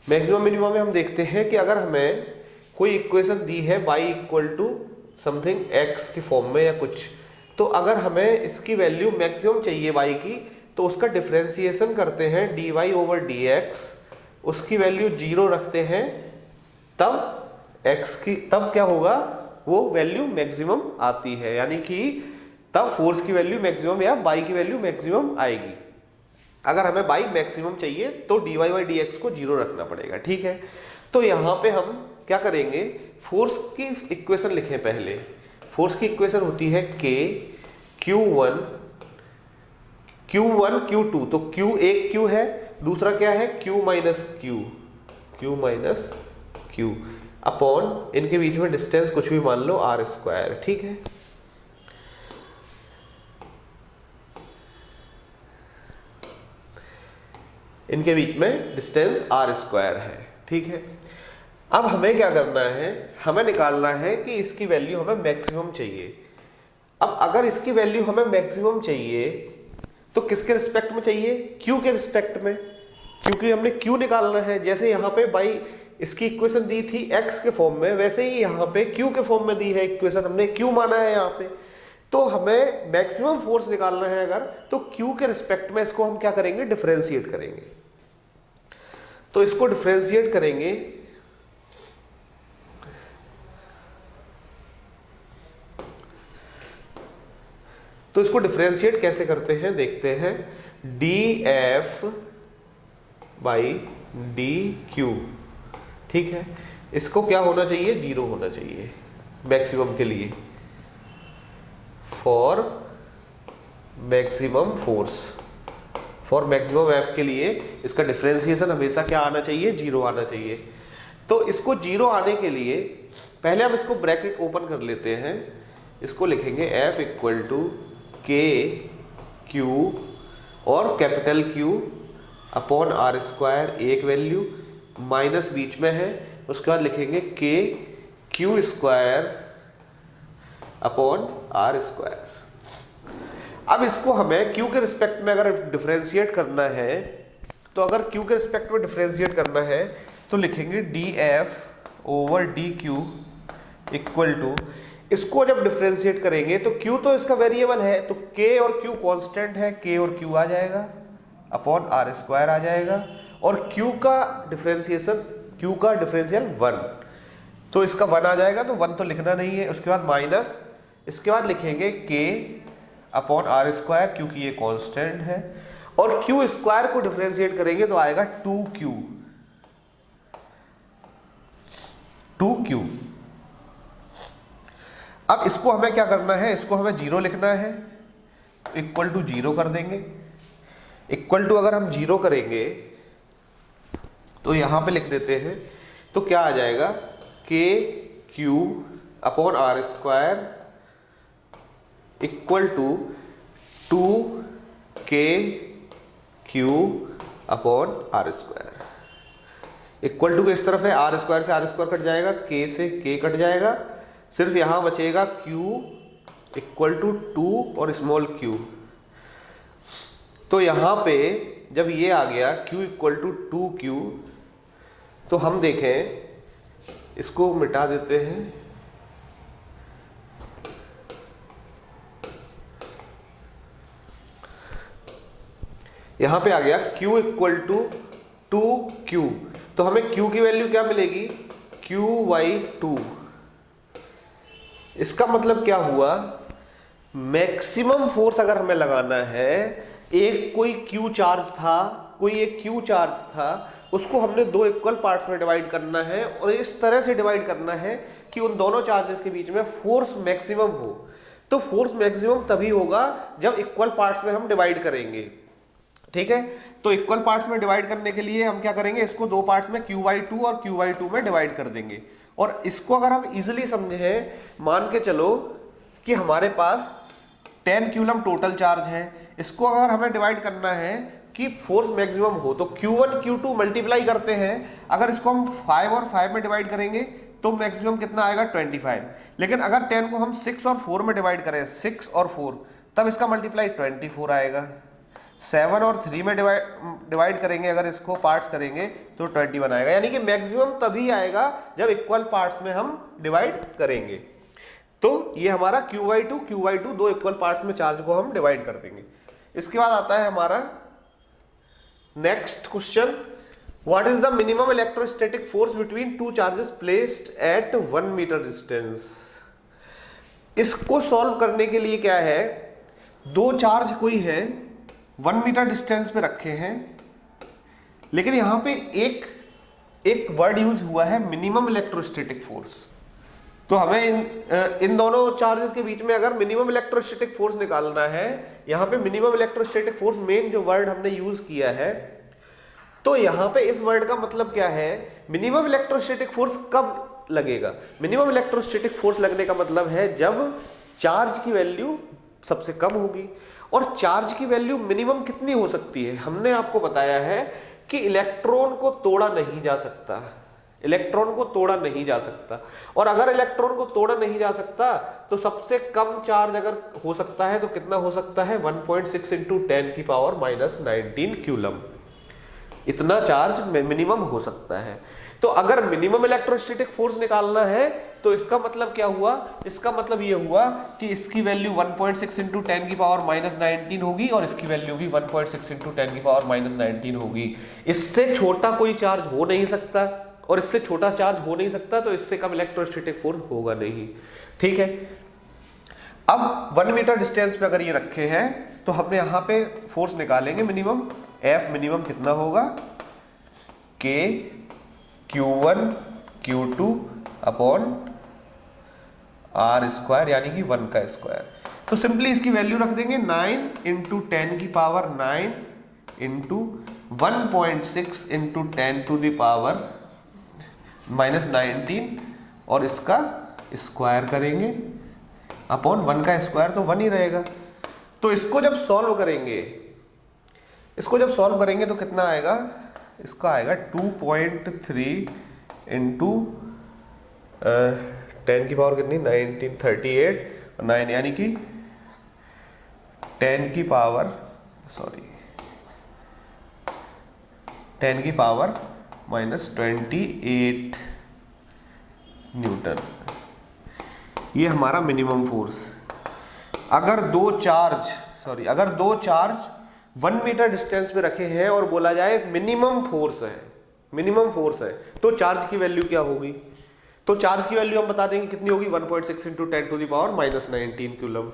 मैक्सिमम मिनिमम में हम देखते हैं कि अगर हमें कोई इक्वेशन दी है y equal to something x की फॉर्म में या कुछ, तो अगर हमें इसकी वैल्यू मैक्सिमम चाहिए y की, तो उसका डिफरेंशिएशन करते हैं dy/dx, उसकी वैल्यू 0 रखते हैं, तब x की, तब क्या होगा, वो वैल्यू मैक्सिमम आती है, यानी कि तब फोर्स की वैल्यू मैक्सिमम या y की वैल्यू मैक्सिमम आएगी। अगर हमें y मैक्सिमम चाहिए तो dy/dx को 0 रखना पड़ेगा। ठीक है, तो यहां पे हम क्या करेंगे, फोर्स की इक्वेशन लिखें पहले। फोर्स की इक्वेशन होती है K Q1 Q2, तो Q एक Q है, दूसरा क्या है Q माइनस Q अपॉन इनके बीच में डिस्टेंस कुछ भी मान लो r²। ठीक है, इनके बीच में डिस्टेंस r² है। ठीक है, अब हमें क्या करना है, हमें निकालना है कि इसकी वैल्यू हमें मैक्सिमम चाहिए। अब अगर इसकी वैल्यू हमें मैक्सिमम चाहिए तो किसके रिस्पेक्ट में चाहिए, Q के रिस्पेक्ट में, क्योंकि हमने Q निकालना है। जैसे यहाँ पे बाई इसकी इक्वेशन दी थी x के फॉर्म में, वैसे ही यहाँ पे Q के फॉर्म में दी है इक्वेशन, हमने Q माना है यहाँ पे, तो हमें मैक्सिमम फोर्स निकालना है अगर, तो Q के रिस्पेक्ट में इसको हम क्या करेंगे, डिफरेंशिएट करेंगे। तो इसको डिफरेंशिएट करेंगे, तो इसको डिफरेंशिएट कैसे करते हैं देखते हैं। dF/dQ। ठीक है, इसको क्या होना चाहिए, 0 होना चाहिए मैक्सिमम के लिए, for maximum force, for maximum F के लिए इसका डिफरेंशिएशन हमेशा क्या आना चाहिए, 0 आना चाहिए। तो इसको 0 आने के लिए पहले हम इसको ब्रैकेट ओपन कर लेते हैं, इसको लिखेंगे F equal to K Q और कैपिटल Q अपॉन r², एक वैल्यू माइनस बीच में है, उसके बाद लिखेंगे K Q² अपॉन r²। अब इसको हमें Q के रिस्पेक्ट में अगर डिफरेंशिएट करना है, तो अगर Q के रिस्पेक्ट में डिफरेंशिएट करना है तो लिखेंगे dF/dQ इक्वल टू, इसको जब डिफरेंशिएट करेंगे तो Q तो इसका वेरिएबल है, तो K और Q कांस्टेंट है, K और Q आ जाएगा अपॉन r² आ जाएगा, और Q का डिफरेंशिएशन, Q का डिफरेंशियल 1, तो इसका 1 आ जाएगा, तो 1 तो लिखना नहीं है, उसके बाद माइनस, इसके बाद लिखेंगे K अपॉन r², क्योंकि ये कांस्टेंट है, और Q² को डिफरेंशिएट करेंगे तो आएगा 2Q। अब इसको हमें क्या करना है, इसको हमें 0 लिखना है, इक्वल टू 0 कर देंगे। इक्वल टू अगर हम 0 करेंगे तो यहां पे लिख देते हैं, तो क्या आ जाएगा, KQ upon r² equal to 2KQ upon r²। Equal to इस तरफ है, r² से r² कट जाएगा, K से K कट जाएगा, सिर्फ यहां बचेगा Q इक्वल टू 2 और स्मॉल q। तो यहां पे जब ये आ गया q इक्वल टू 2q, तो हम देखें, इसको मिटा देते हैं। यहां पे आ गया q इक्वल टू 2q, तो हमें q की वैल्यू क्या मिलेगी, q/2। इसका मतलब क्या हुआ, मैक्सिमम फोर्स अगर हमें लगाना है, एक कोई q चार्ज था, कोई एक q चार्ज था, उसको हमने दो इक्वल पार्ट्स में डिवाइड करना है और इस तरह से डिवाइड करना है कि उन दोनों चार्जेस के बीच में फोर्स मैक्सिमम हो। तो फोर्स मैक्सिमम तभी होगा जब इक्वल पार्ट्स में हम डिवाइड करेंगे, ठीक है। तो इक्वल पार्ट्स में डिवाइड करने के लिए हम क्या करेंगे, इसको दो पार्ट्स में q/2 और q/2 में डिवाइड कर देंगे। और इसको अगर हम इजीली समझें, मान के चलो कि हमारे पास 10 कूलम टोटल चार्ज है, इसको अगर हमें डिवाइड करना है कि फोर्स मैक्सिमम हो, तो q1 q2 मल्टीप्लाई करते हैं। अगर इसको हम 5 और 5 में डिवाइड करेंगे तो मैक्सिमम कितना आएगा, 25। लेकिन अगर 10 को हम 6 और 4 में डिवाइड करें, 6 और 4, तब इसका मल्टीप्लाई 24 आएगा। 7 और 3 में डिवाइड करेंगे, अगर इसको पार्ट्स करेंगे तो 21 आएगा। यानी कि मैक्सिमम तभी आएगा जब इक्वल पार्ट्स में हम डिवाइड करेंगे। तो ये हमारा q/2 दो इक्वल पार्ट्स में चार्ज को हम डिवाइड कर देंगे। इसके बाद आता है हमारा next question, what is the minimum electrostatic force between two charges placed at 1 metre distance. इसको सॉल्व करने के लिए क्या है, दो चार्ज कोई है 1 मीटर डिस्टेंस पे रखे हैं, लेकिन यहां पे एक वर्ड यूज हुआ है, मिनिमम इलेक्ट्रोस्टैटिक फोर्स। तो हमें इन दोनों चार्जेस के बीच में अगर मिनिमम इलेक्ट्रोस्टैटिक फोर्स निकालना है, यहां पे मिनिमम इलेक्ट्रोस्टैटिक फोर्स मेन जो वर्ड हमने यूज किया है, तो यहां पे इस वर्ड का मतलब क्या है, मिनिमम इलेक्ट्रोस्टैटिक फोर्स कब लगेगा। मिनिमम इलेक्ट्रोस्टैटिक फोर्स लगने का मतलब है जब चार्ज की वैल्यू सबसे कम होगी। और चार्ज की वैल्यू मिनिमम कितनी हो सकती है, हमने आपको बताया है कि इलेक्ट्रॉन को तोड़ा नहीं जा सकता, इलेक्ट्रॉन को तोड़ा नहीं जा सकता। और अगर इलेक्ट्रॉन को तोड़ा नहीं जा सकता तो सबसे कम चार्ज अगर हो सकता है तो कितना हो सकता है, 1.6 इंटू 10⁻⁻19 कूलम। इतना चार्ज मिनिमम हो सकता है। तो अगर मिनिमम इलेक्ट्रोस्टैटिक फोर्स निकालना है तो इसका मतलब क्या हुआ, इसका मतलब ये हुआ कि इसकी वैल्यू 1.6 इंटू 10⁻⁻19 होगी और इसकी वैल्यू भी 1.6 इंटू 10⁻⁻19 होगी। इससे छोटा कोई चार्ज हो नहीं सकता, और इससे छोटा चार्ज हो नहीं सकता तो इससे कम इलेक्ट्रोस्टैटिक फोर्स होगा नहीं, ठीक है। अब 1 मीटर डिस्टेंस पे अगर ये रखे हैं तो हमने यहाँ पे फोर्स निकालेंगे मिनिमम। F मिनिमम कितना होगा, K Q1 Q2 upon R square, यानी कि 1 का स्क्वायर। तो सिंपली इसकी वैल्यू रख देंगे 9 इंटू 10⁹ इंटू 1.6 इंटू 10⁻⁻19 और इसका स्क्वायर करेंगे अपॉन 1 का स्क्वायर, तो 1 ही रहेगा। तो इसको जब सॉल्व करेंगे तो कितना आएगा, इसका आएगा 2.3 इंटू 10 की पावर कितनी, 1938 9, यानी कि 10 की पावर -28 न्यूटन। ये हमारा मिनिमम फोर्स। अगर दो चार्ज 1 मीटर डिस्टेंस पे रखे हैं और बोला जाए मिनिमम फोर्स है, तो चार्ज की वैल्यू क्या होगी, तो चार्ज की वैल्यू हम बता देंगे कितनी होगी, 1.6 इंटू 10⁻⁻19 कूलम।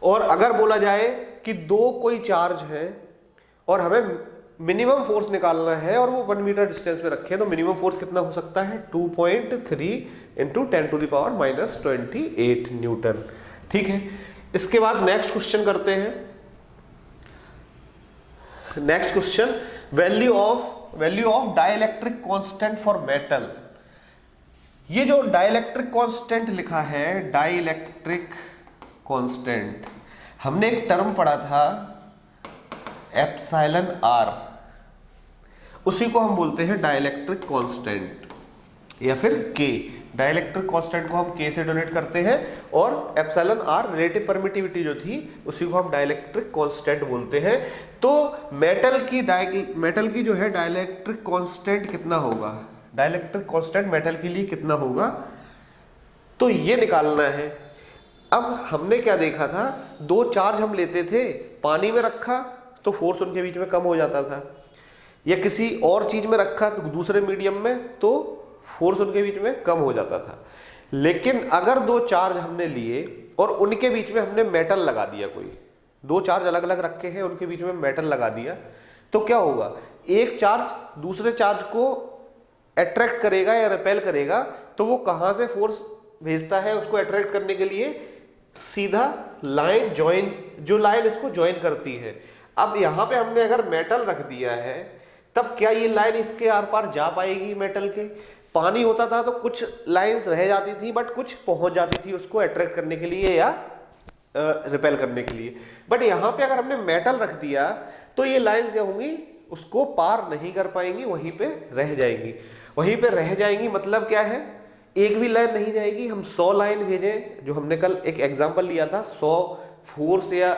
और अगर बोला जाए कि दो कोई चार्ज है और हमें मिनिमम फोर्स निकालना है और वो 1 मीटर डिस्टेंस पे रखे हैं, तो मिनिमम फोर्स कितना हो सकता है, 2.3 इंटू 10⁻⁻28 न्यूटन, ठीक है। इसके बाद नेक्स्ट क्वेश्चन करते हैं। Next question, value of dielectric constant for metal. ये जो डाइलेक्ट्रिक कांस्टेंट लिखा है, डाइलेक्ट्रिक कांस्टेंट, हमने एक टर्म पढ़ा था एप्सिलॉन r, उसी को हम बोलते हैं डाइलेक्ट्रिक कांस्टेंट। या फिर K। डाइलेक्ट्रिक कांस्टेंट को हम K से डोनेट करते हैं और एप्सिलॉन आर रिलेटिव परमिटिविटी जो थी उसी को हम डाइलेक्ट्रिक कांस्टेंट बोलते हैं। तो मेटल की जो है डाइलेक्ट्रिक कांस्टेंट कितना होगा, डाइलेक्ट्रिक कांस्टेंट मेटल के लिए कितना होगा, तो ये निकालना है। अब हमने क्या देखा था, दो चार्ज हम लेते थे, पानी में रखा तो फोर्स उनके बीच में कम हो जाता था, या किसी और चीज में रखा तो दूसरे मीडियम में तो फोर्स उनके बीच में कम हो जाता था। लेकिन अगर दो चार्ज हमने लिए और उनके बीच में हमने मेटल लगा दिया, कोई दो चार्ज अलग अलग रखे हैं उनके बीच में मेटल लगा दिया, तो क्या होगा, एक चार्ज दूसरे चार्ज को अट्रैक्ट करेगा या रिपेल करेगा, तो वो कहां से फोर्स भेजता है उसको अट्रैक्ट करने के लिए, सीधा लाइन ज्वाइन, जो लाइन इसको ज्वाइन करती है। अब यहां पे हमने अगर मेटल रख दिया है तब क्या ये लाइन इसके आर पार जा पाएगी मेटल के? पानी होता था तो कुछ लाइंस रह जाती थी बट कुछ पहुंच जाती थी उसको अट्रैक्ट करने के लिए या रिपेल करने के लिए। बट यहां पे अगर हमने मेटल रख दिया तो ये लाइंस क्या होंगी, उसको पार नहीं कर पाएंगी, वहीं पे रह जाएंगी। वहीं पे रह जाएंगी मतलब क्या है, एक भी लाइन नहीं जाएगी। हम 100 लाइन भेजें, जो हमने कल एक एग्जांपल लिया था, 100 फोर्स या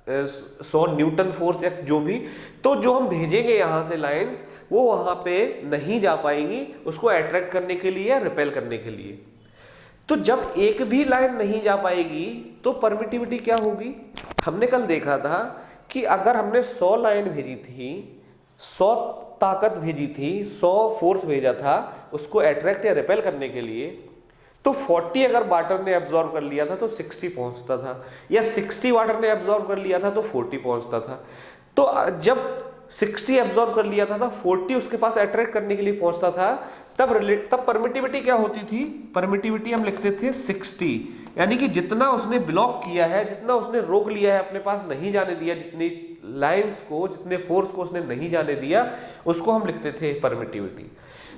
100 न्यूटन फोर्स या जो भी, तो जो हम भेजेंगे यहां से लाइंस वो वहां पे नहीं जा पाएंगी उसको अट्रैक्ट करने के लिए या रिपेल करने के लिए। तो जब एक भी लाइन नहीं जा पाएगी तो परमिटिविटी क्या होगी, हमने कल देखा था कि अगर हमने 100 लाइन भेजी थी, 100 ताकत भेजी थी, 100 फोर्स भेजा था उसको अट्रैक्ट या रिपेल करने के लिए, तो 40 अगर वाटर ने एब्जॉर्ब कर लिया था तो 60 पहुंचता था, या 60 वाटर ने एब्जॉर्ब कर लिया था तो 40 पहुंचता था। तो जब 60 एब्जॉर्ब कर लिया था तो 40 उसके पास अट्रैक्ट करने के लिए पहुंचता था, तब परमिटिविटी क्या होती थी, परमिटिविटी हम लिखते थे 60, यानी कि जितना उसने ब्लॉक किया है, जितना उसने रोक लिया है, अपने पास नहीं जाने दिया, जितनी लाइंस को, जितने फोर्स को उसने नहीं जाने दिया, उसको हम लिखते थे परमिटिविटी।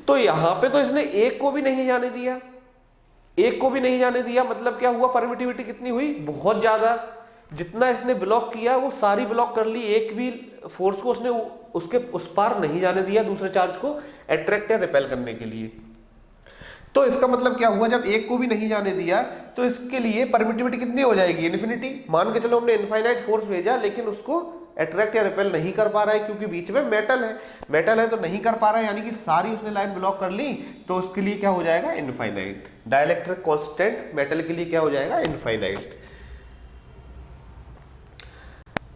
तो यहां पे तो इसने एक को भी नहीं जाने दिया, एक को भी नहीं जाने दिया, मतलब क्या हुआ, परमिटिविटी कितनी हुई, बहुत ज्यादा। जितना इसने ब्लॉक किया वो सारी ब्लॉक कर ली, एक भी फोर्स को उसने उसके उस पार नहीं जाने दिया दूसरे चार्ज को अट्रैक्ट या रिपेल करने के लिए। तो इसका मतलब क्या हुआ, जब एक को भी नहीं जाने दिया तो इसके लिए परमिटिविटी कितनी हो जाएगी, इन्फिनिटी। मान के चलो हमने इनफाइनाइट फोर्स भेजा लेकिन उसको अट्रैक्ट या रिपेल नहीं कर पा रहा है क्योंकि बीच में मेटल है, मेटल है तो नहीं कर पा रहा है, यानी कि सारी उसने लाइन ब्लॉक कर ली, तो उसके लिए क्या हो जाएगा, इनफाइनाइट। डाइलेक्ट्रिक कांस्टेंट मेटल के लिए क्या हो जाएगा, इनफाइनाइट।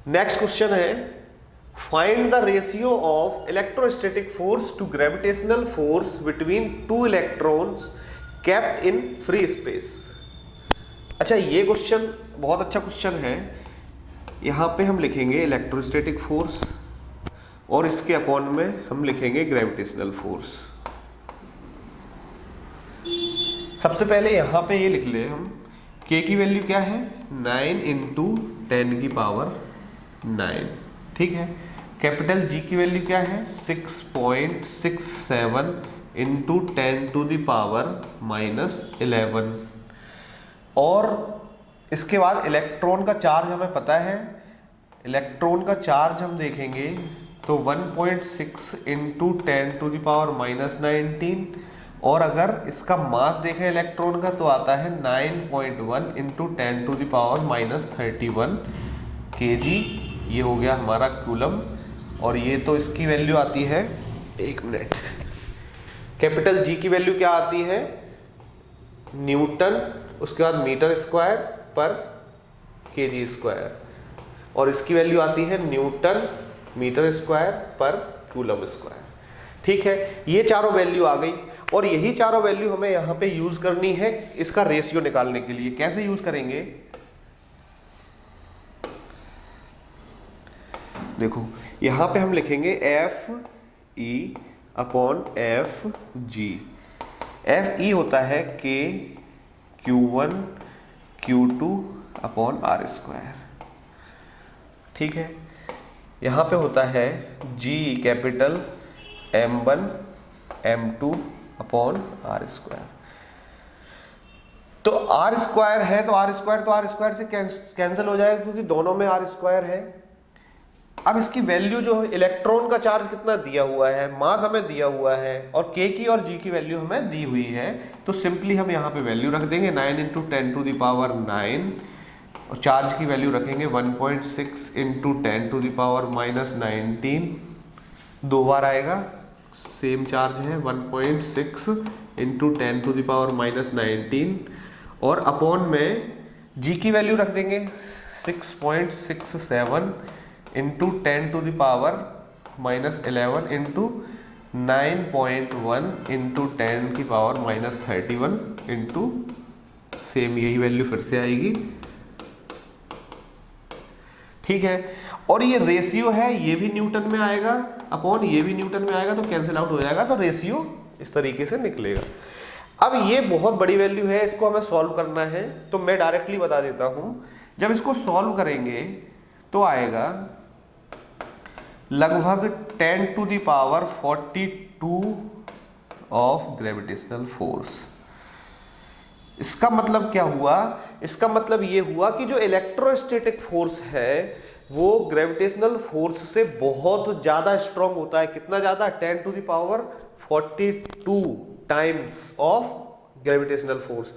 नेक्स्ट क्वेश्चन है, find the ratio of electrostatic force to gravitational force between two electrons kept in free space. अच्छा, ये क्वेश्चन बहुत अच्छा क्वेश्चन है। यहाँ पे हम लिखेंगे इलेक्ट्रोस्टैटिक फोर्स और इसके अपॉन में हम लिखेंगे ग्रेविटेशनल फोर्स। सबसे पहले यहाँ पे ये लिख ले हम, K की वैल्यू क्या है, 9 × 10⁹, ठीक है। कैपिटल G की वैल्यू क्या है, 6.67 × 10⁻11। और इसके बाद इलेक्ट्रॉन का चार्ज हमें पता है, इलेक्ट्रॉन का चार्ज हम देखेंगे तो 1.6 × 10⁻19, और अगर इसका मास देखें इलेक्ट्रॉन का तो आता है 9.1 × 10⁻31 kg। ये हो गया हमारा कूलम, और ये तो इसकी वैल्यू आती है, एक मिनट, कैपिटल G की वैल्यू क्या आती है, न्यूटन, उसके बाद मीटर स्क्वायर पर kg स्क्वायर, और इसकी वैल्यू आती है न्यूटन मीटर स्क्वायर पर कूलम स्क्वायर। ठीक है, ये चारों वैल्यू आ गई, और यही चारों वैल्यू हमें यहाँ पे यूज करनी है इसका रेशियो निकालने के लिए। कैसे यूज करेंगे, देखो यहाँ पे हम लिखेंगे Fe/Fg। Fe होता है K/Q1 Q2/R², ठीक है। यहाँ पे होता है G कैपिटल M1 M2/R²। तो R² है तो R² से कैंसिल हो जाएगा क्योंकि दोनों में R² है। अब इसकी वैल्यू जो है, इलेक्ट्रॉन का चार्ज कितना दिया हुआ है, मास हमें दिया हुआ है, और k की और g की वैल्यू हमें दी हुई है, तो सिंपली हम यहाँ पे वैल्यू रख देंगे 9 × 10⁻⁹ और चार्ज की वैल्यू रखेंगे 1.6 × 10⁻⁻19, दो बार आएगा, सेम चार्ज है 1.6 × 10⁻⁻19, और अपॉन में g की वैल्यू रख देंगे 6.67 × 10⁻11 × 9.1 × 10⁻31 सेम यही वैल्यू फिर से आएगी। ठीक है, और ये रेशियो है, ये भी न्यूटन में आएगा अपॉन ये भी न्यूटन में आएगा, तो कैंसिल आउट हो जाएगा, तो रेशियो इस तरीके से निकलेगा। अब ये बहुत बड़ी वैल्यू है, इसको हमें सॉल्व करना है, तो मैं डायरेक्टली बता देता हूं। जब इसको सॉल्व करेंगे तो आएगा लगभग 10⁻42 ऑफ ग्रेविटेशनल फोर्स। इसका मतलब क्या हुआ, इसका मतलब ये हुआ कि जो इलेक्ट्रोस्टैटिक फोर्स है वो ग्रेविटेशनल फोर्स से बहुत ज्यादा स्ट्रांग होता है। कितना ज्यादा, 10⁻42 टाइम्स ऑफ ग्रेविटेशनल फोर्स।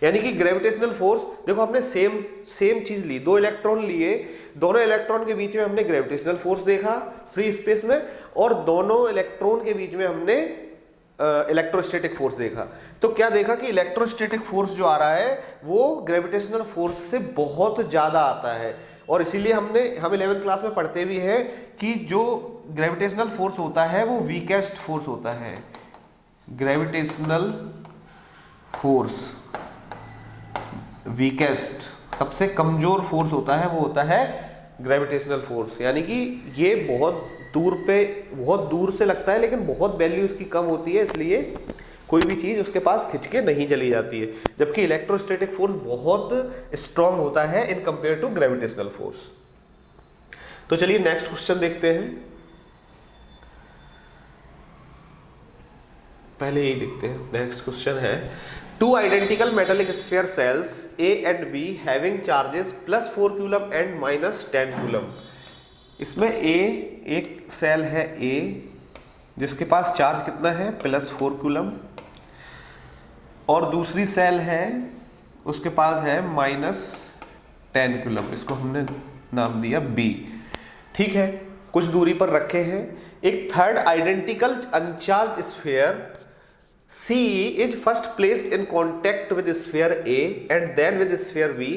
यानी कि ग्रेविटेशनल फोर्स, देखो हमने सेम चीज ली, दो इलेक्ट्रॉन लिए, दोनों इलेक्ट्रॉन के बीच में हमने ग्रेविटेशनल फोर्स देखा फ्री स्पेस में, और दोनों इलेक्ट्रॉन के बीच में हमने इलेक्ट्रोस्टैटिक फोर्स देखा। तो क्या देखा कि इलेक्ट्रोस्टैटिक फोर्स जो आ रहा है वो ग्रेविटेशनल फोर्स से बहुत ज्यादा आता है, और इसीलिए हम 11th क्लास में पढ़ते भी हैं कि जो ग्रेविटेशनल फोर्स होता है वो वीकेस्ट फोर्स होता है। ग्रेविटेशनल फोर्स वीकेस्ट, सबसे कमजोर फोर्स होता है, वो होता है ग्रेविटेशनल फोर्स। यानी कि ये बहुत दूर से लगता है, लेकिन बहुत वैल्यू इसकी कम होती है, इसलिए कोई भी चीज उसके पास खिंच के नहीं चली जाती है, जबकि इलेक्ट्रोस्टैटिक फोर्स बहुत स्ट्रांग होता है in compare to gravitational force. तो चलिए नेक्स्ट क्वेश्चन देखते हैं। पहले यही देखते हैं, नेक्स्ट क्वेश्चन है, two identical metallic sphere shells A and B having charges +4 coulomb and -10 coulomb. इसमें एक सेल है A जिसके पास चार्ज कितना है, +4 कूलम, और दूसरी सेल है उसके पास है -10 कूलम, इसको हमने नाम दिया B। ठीक है, कुछ दूरी पर रखे हैं। एक third identical अनचार्ज sphere C is first placed in contact with sphere A and then with sphere B.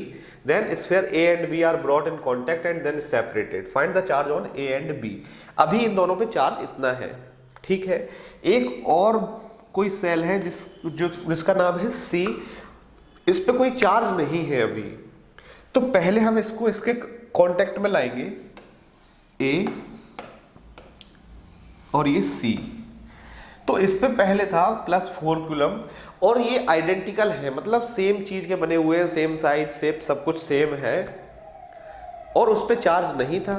Then sphere A and B are brought in contact and then separated. Find the charge on A and B. अभी इन दोनों पे charge इतना है। ठीक है, एक और कोई सेल है जिसका नाम है C, इस पे कोई चार्ज नहीं है अभी, तो पहले हम इसको इसके कांटेक्ट में लाएंगे, A और ये C। तो इस पे पहले था +4 कूलम, और ये आइडेंटिकल है, मतलब सेम चीज के बने हुए हैं, सेम साइज शेप सब कुछ सेम है, और उस पे चार्ज नहीं था।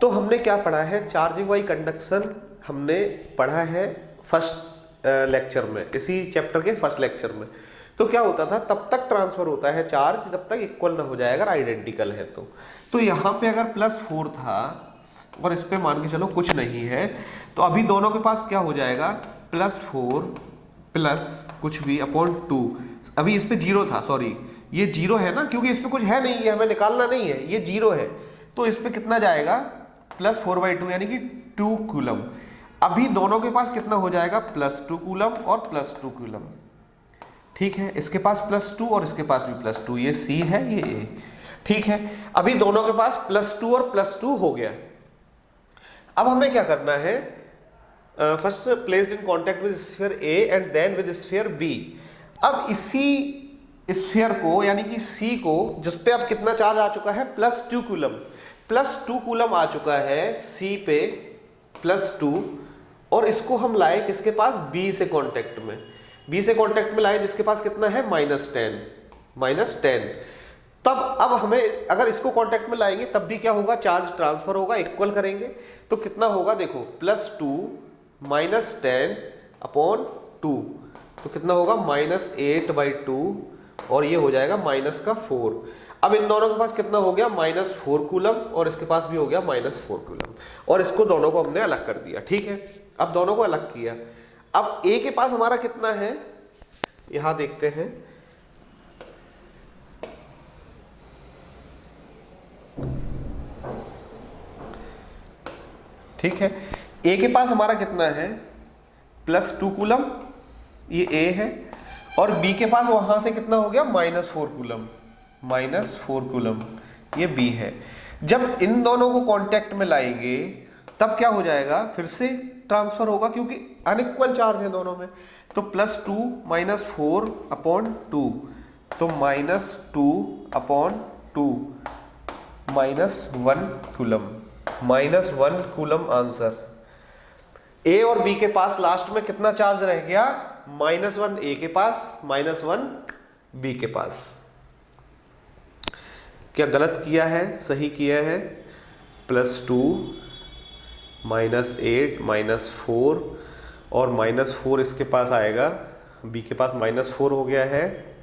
तो हमने क्या पढ़ा है, चार्जिंग बाई कंडक्शन हमने पढ़ा है फर्स्ट लेक्चर में, इसी चैप्टर के फर्स्ट लेक्चर में। तो क्या होता था, तब तक ट्रांसफर होता है चार्ज जब तक इक्वल ना हो जाए, अगर आइडेंटिकल है तो यहाँ पे अगर +4 था और इस पे मान के चलो कुछ नहीं है, तो अभी दोनों के पास क्या हो जाएगा, +4 प्लस कुछ भी अपॉन 2। अभी इस पे 0 था, सॉरी ये 0 है ना, क्योंकि इस पे कुछ है नहीं, ये हमें निकालना नहीं है, ये 0 है, तो इस पे कितना जाएगा, +4/2 यानी कि 2 कूलम। अभी दोनों के पास कितना हो जाएगा, +2 कूलम और +2 कूलम। ठीक है, इसके पास +2 और इसके पास भी +2, ये C है ये A। ठीक है, अभी दोनों के पास +2 और +2 हो गया। अब हमें क्या करना है, first placed in contact with sphere A and then with sphere B। अब इसी स्फीयर को यानी कि C को, जिस पे अब कितना चार्ज आ चुका है, +2 कूलम, +2 कूलम आ चुका है C पे +2, और इसको हम लाए किसके पास, B से कांटेक्ट में, B से कांटेक्ट में लाए जिसके पास कितना है, -10। तब अब हमें अगर इसको कांटेक्ट में लाएंगे तब भी क्या होगा, चार्ज ट्रांसफर होगा, इक्वल करेंगे तो कितना होगा, देखो +2 -10 अपॉन 2, तो कितना होगा, -8/2, और ये हो जाएगा -4। अब इन दोनों के पास कितना हो गया, -4 कूलम, और इसके पास भी हो गया -4 कूलम, और इसको दोनों को हमने अलग कर दिया। ठीक है, अब दोनों को अलग किया। अब ए के पास हमारा कितना है, यहां देखते हैं, ठीक है, ए के पास हमारा कितना है +2 कूलम, ये ए है, और बी के पास वहां से कितना हो गया -4 कूलम, -4 कूलम, ये बी है। जब इन दोनों को कांटेक्ट में लाएंगे तब क्या हो जाएगा, फिर से ट्रांसफर होगा क्योंकि अनइक्वल चार्ज है दोनों में। तो +2 -4/2, तो -2/2 -1 कूलम, -1 कूलम आंसर। ए और बी के पास लास्ट में कितना चार्ज रह गया, -1 ए के पास, -1 बी के पास। क्या गलत किया है, सही किया है, +2 -8 -4 और -4 इसके पास आएगा, बी के पास -4 हो गया है,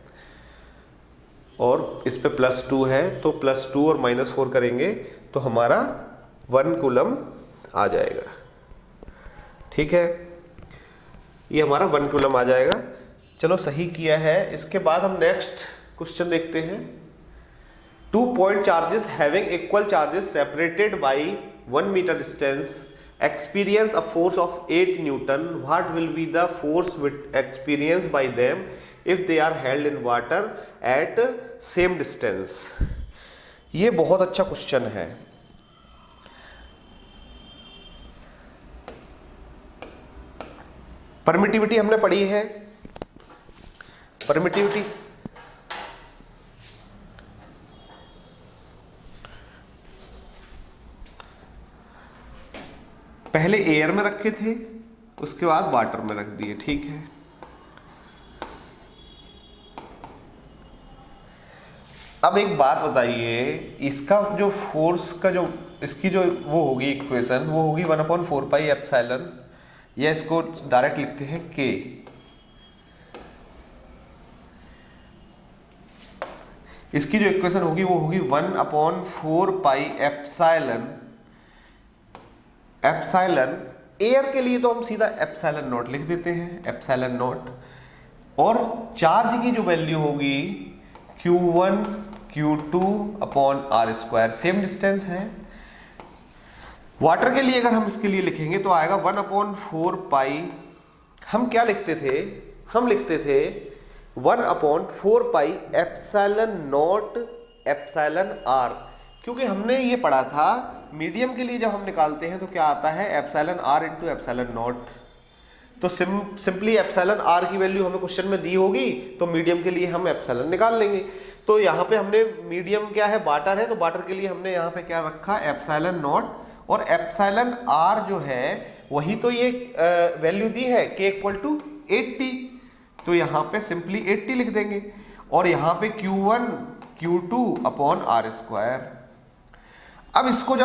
और इस पे +2 है, तो +2 और -4 करेंगे तो हमारा 1 कूलम आ जाएगा। ठीक है, ये हमारा 1 कूलम आ जाएगा। चलो सही किया है। इसके बाद हम नेक्स्ट क्वेश्चन देखते हैं। 2 point charges having equal charges separated by 1 meter distance experience a force of 8 Newton. What will be the force experienced by them if they are held in water at same distance? ये बहुत अच्छा question है। Permittivity हमने पढ़ी है, permittivity पहले air में रखे थे, उसके बाद वाटर में रख दिए। ठीक है, अब एक बात बताइए, इसका जो फोर्स का जो इसकी जो वो होगी इक्वेशन, वो होगी 1/4πε, या इसको डायरेक्ट लिखते हैं K। इसकी जो इक्वेशन होगी वो होगी 1/4πε। एप्सिलॉन एयर के लिए तो हम सीधा ε0 लिख देते हैं, ε0, और चार्ज की जो वैल्यू होगी Q1 Q2/r², सेम डिस्टेंस है। वाटर के लिए अगर हम इसके लिए लिखेंगे तो आएगा 1/4π, हम क्या लिखते थे, हम लिखते थे 1/4πε0 εr, क्योंकि हमने ये पढ़ा था मीडियम के लिए जब हम निकालते हैं तो क्या आता है εr × ε0। तो सिंपली εr की वैल्यू हमें क्वेश्चन में दी होगी, तो मीडियम के लिए हम एप्सिलॉन निकाल लेंगे। तो यहाँ पे हमने मीडियम क्या है, वाटर है, तो वाटर के लिए हमने यहाँ पे क्या रखा, ε0, और εr जो है वही तो ये वैल्यू दी है k = 80, तो यहाँ पे सिंपली 80 लिख देंगे, और यहाँ पे Q1 Q2/r²। अब इसको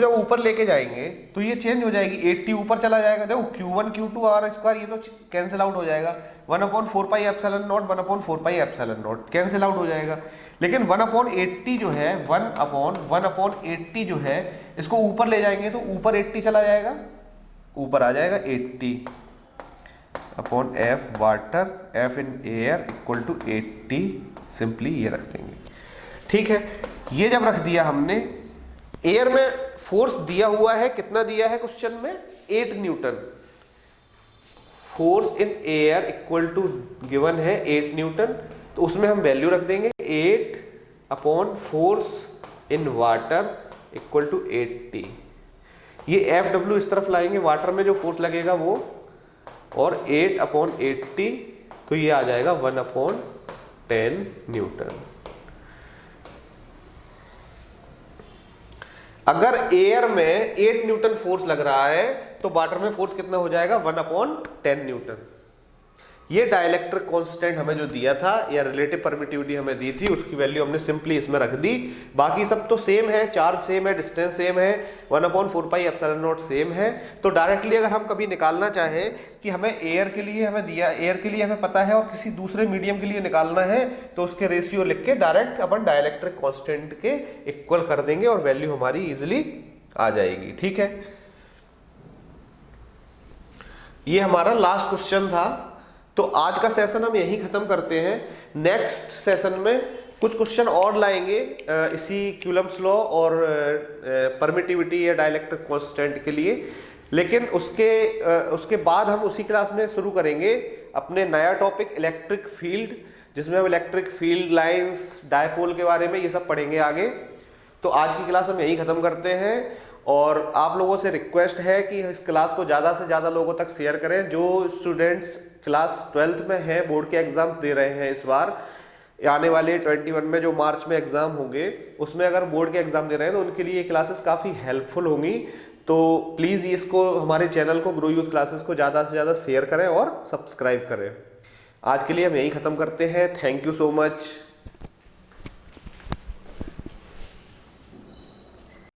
जब ऊपर लेके जाएंगे तो ये चेंज हो जाएगी, 80 ऊपर चला जाएगा। देखो Q1 Q2/r² ये तो कैंसिल आउट हो जाएगा, 1/4πε0 1/4πε0 कैंसिल आउट हो जाएगा। लेकिन 1/80 जो है 1/180 जो है, इसको ऊपर ले जाएंगे तो ऊपर 80 चला जाएगा, ऊपर आ जाएगा 80/f water f in air = 80, simply ये रख देंगे। ठीक है, ये जब रख दिया हमने, एयर में फोर्स दिया हुआ है, कितना दिया है क्वेश्चन में, 8 Newton. Force in air given है 8 न्यूटन, तो उसमें हम वैल्यू रख देंगे 8/फोर्स इन वाटर = 80। ये Fw इस तरफ लाएंगे, वाटर में जो फोर्स लगेगा वो, और 8/80, तो ये आ जाएगा 1/10 न्यूटन। अगर एयर में 8 न्यूटन फोर्स लग रहा है तो वाटर में फोर्स कितना हो जाएगा, 1/10 न्यूटन। ये डाइलेक्ट्रिक कांस्टेंट हमें जो दिया था या रिलेटिव परमिटिविटी हमें दी थी उसकी वैल्यू हमने सिंपली इसमें रख दी। बाकी सब तो सेम है, चार्ज सेम है, डिस्टेंस सेम है, 1/4πε0 सेम है। तो डायरेक्टली अगर हम कभी निकालना चाहें कि हमें एयर के लिए हमें दिया, एयर के लिए हमें पता है और किसी दूसरे मीडियम के लिए निकालना है तो उसके रेशियो लिख के डायरेक्ट अपन डाइलेक्ट्रिक कांस्टेंट के इक्वल कर देंगे और वैल्यू हमारी इजिली आ जाएगी। ठीक है, ये हमारा लास्ट क्वेश्चन था। तो आज का सेशन हम यही खत्म करते हैं। नेक्स्ट सेशन में कुछ क्वेश्चन और लाएंगे इसी क्यूलम्स लॉ और परमिटिविटी या डाइलेक्ट्रिक कांस्टेंट के लिए, लेकिन उसके बाद हम उसी क्लास में शुरू करेंगे अपने नया टॉपिक इलेक्ट्रिक फील्ड, जिसमें हम इलेक्ट्रिक फील्ड लाइंस, डायपोल के बारे में ये सब पढ़ेंगे आगे। तो आज की क्लास हम यही खत्म करते हैं और आप लोगों से रिक्वेस्ट है कि इस क्लास को ज़्यादा से ज़्यादा लोगों तक शेयर करें। जो स्टूडेंट्स क्लास 12th में हैं, बोर्ड के एग्जाम दे रहे हैं इस बार, आने वाले 21 में जो मार्च में एग्जाम होंगे उसमें अगर बोर्ड के एग्जाम दे रहे हैं तो उनके लिए ये क्लासेस काफ़ी हेल्पफुल होंगी। तो प्लीज़ इसको, हमारे चैनल को, ग्रो यूथ क्लासेस को ज़्यादा से ज़्यादा शेयर करें और सब्सक्राइब करें। आज के लिए हम यही ख़त्म करते हैं। Thank you so much.